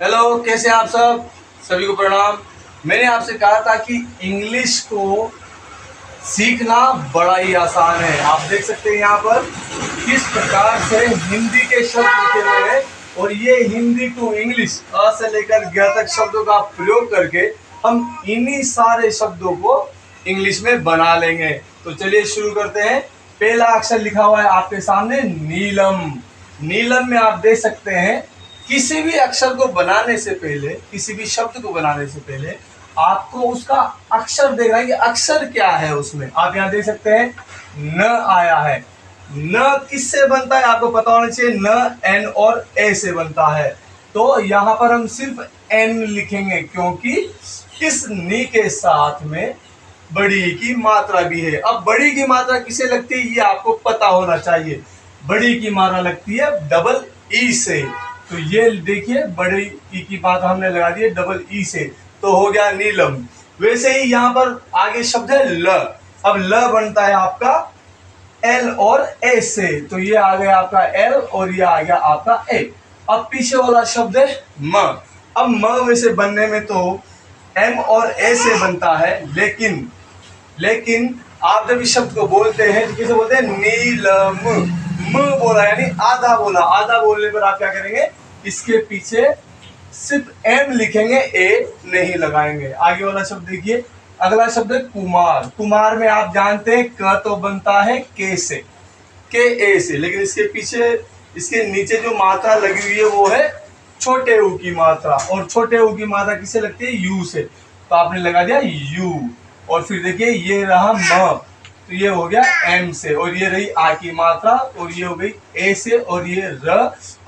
Hello, कैसे हैं आप सब? सभी को प्रणाम। मैंने आपसे कहा था कि इंग्लिश को सीखना बड़ा ही आसान है। आप देख सकते हैं यहाँ पर किस प्रकार से हिंदी के शब्द लिखे हुए हैं और ये हिंदी टू इंग्लिश अ से लेकर ग तक शब्दों का प्रयोग करके हम इन्हीं सारे शब्दों को इंग्लिश में बना लेंगे। तो चलिए शुरू करते हैं। पहला अक्षर लिखा हुआ है आपके सामने नीलम। नीलम में आप देख सकते हैं किसी भी अक्षर को बनाने से पहले, किसी भी शब्द को बनाने से पहले आपको उसका अक्षर देखना है कि अक्षर क्या है उसमें। आप यहाँ देख सकते हैं न आया है। न किससे बनता है आपको पता होना चाहिए। न एन और ए से बनता है। तो यहाँ पर हम सिर्फ एन लिखेंगे क्योंकि इस नी के साथ में बड़ी की मात्रा भी है। अब बड़ी की मात्रा किसे लगती है ये आपको पता होना चाहिए। बड़ी की मात्रा लगती है डबल ई से। तो ये देखिए बड़ी ई की मात्रा हमने लगा दी है डबल ई से, तो हो गया नीलम। वैसे ही यहाँ पर आगे शब्द है ल। अब ल बनता है आपका एल और ए से, तो ये आ गया आपका एल और ये आ गया आपका ए। अब पीछे वाला शब्द है म। अब म वैसे बनने में तो एम और ए से बनता है, लेकिन आप जब इस शब्द को बोलते हैं तो किसे बोलते हैं? नीलम। म बोला यानी आधा बोला। आधा बोलने पर आप क्या करेंगे? इसके पीछे सिर्फ एम लिखेंगे, ए नहीं लगाएंगे। आगे वाला शब्द देखिए। अगला शब्द है कुमार। कुमार में आप जानते हैं क तो बनता है के से, के ए से, लेकिन इसके पीछे इसके नीचे जो मात्रा लगी हुई है वो है छोटे ऊ की मात्रा, और छोटे ऊ की मात्रा किससे लगती है? यू से, तो आपने लगा दिया यू। और फिर देखिए ये रहा म, तो ये हो गया एम से, और ये रही आ की मात्रा, और ये हो गई ए से, और ये र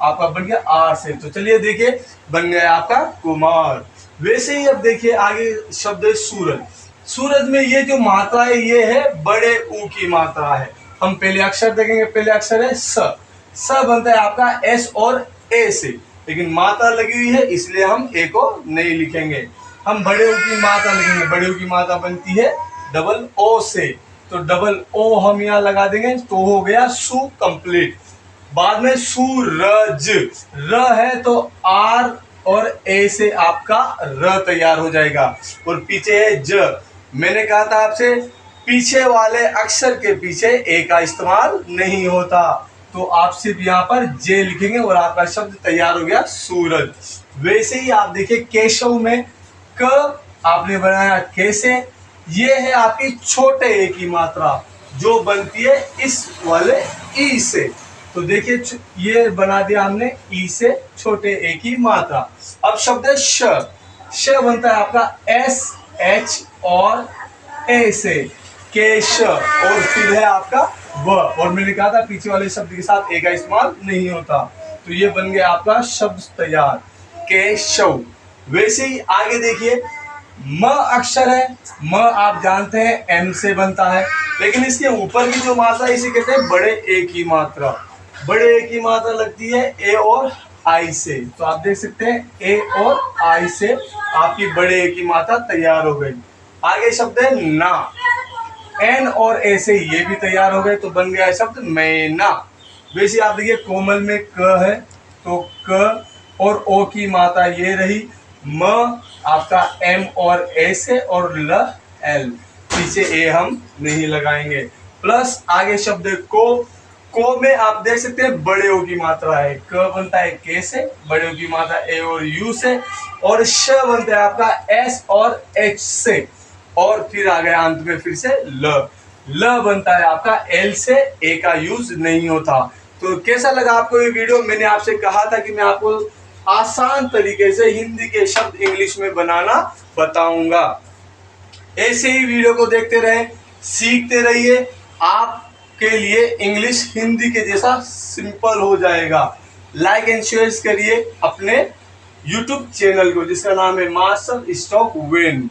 आपका बन गया आर से। तो चलिए देखिए बन गया आपका कुमार। वैसे ही अब देखिए आगे शब्द है सूरज। सूरज में ये जो मात्रा है ये है बड़े ऊ की मात्रा है। हम पहले अक्षर देखेंगे। पहले अक्षर है स। स बनता है आपका एस और ए से, लेकिन मात्रा लगी हुई है इसलिए हम ए को नहीं लिखेंगे। हम बड़े ऊ की मात्रा लिखेंगे। बड़े ऊ की मात्रा बनती है डबल ओ से, तो डबल ओ हम यहाँ लगा देंगे, तो हो गया सु कंप्लीट। बाद में सूरज, र है तो आर और ए से आपका र तैयार हो जाएगा, और पीछे है ज। मैंने कहा था आपसे पीछे वाले अक्षर के पीछे ए का इस्तेमाल नहीं होता, तो आप सिर्फ यहाँ पर जे लिखेंगे और आपका शब्द तैयार हो गया सूरज। वैसे ही आप देखिए केशव में क आपने बनाया कैसे, ये है आपकी छोटे ए की मात्रा जो बनती है इस वाले ई से। तो देखिए ये बना दिया हमने ई से छोटे ए की मात्रा। अब शब्द है श। श बनता है आपका एस एच और ए से, केश, और फिर है आपका व, और मैंने कहा था पीछे वाले शब्द के साथ ए का इस्तेमाल नहीं होता, तो ये बन गया आपका शब्द तैयार केशव। वैसे ही आगे देखिए म अक्षर है। म आप जानते हैं एम से बनता है, लेकिन इसके ऊपर की जो मात्रा इसे कहते हैं बड़े ए की मात्रा। बड़े ए की मात्रा लगती है ए और आई से, तो आप देख सकते हैं ए और आई से आपकी बड़े ए की मात्रा तैयार हो गई। आगे शब्द है ना। एन और ए से ये भी तैयार हो गए, तो बन गया शब्द मैना। वैसे आप देखिए कोमल में क है, तो क और ओ की मात्रा ये रही। म आपका एम और ए से, और ल एल, पीछे ए हम नहीं लगाएंगे। प्लस आगे शब्द को में आप देख सकते हैं बड़े ओ की मात्रा है। क बनता है के से, बड़े ओ की मात्रा ए और यू से, और श बनता है आपका एस और एच से, और फिर आ गया अंत में फिर से ल बनता है आपका एल से, ए का यूज नहीं होता। तो कैसा लगा आपको ये वीडियो? मैंने आपसे कहा था कि मैं आपको आसान तरीके से हिंदी के शब्द इंग्लिश में बनाना बताऊंगा। ऐसे ही वीडियो को देखते रहें, सीखते रहिए। आपके लिए इंग्लिश हिंदी के जैसा सिंपल हो जाएगा। लाइक एंड शेयर करिए अपने YouTube चैनल को जिसका नाम है मास्टर स्टॉक विन।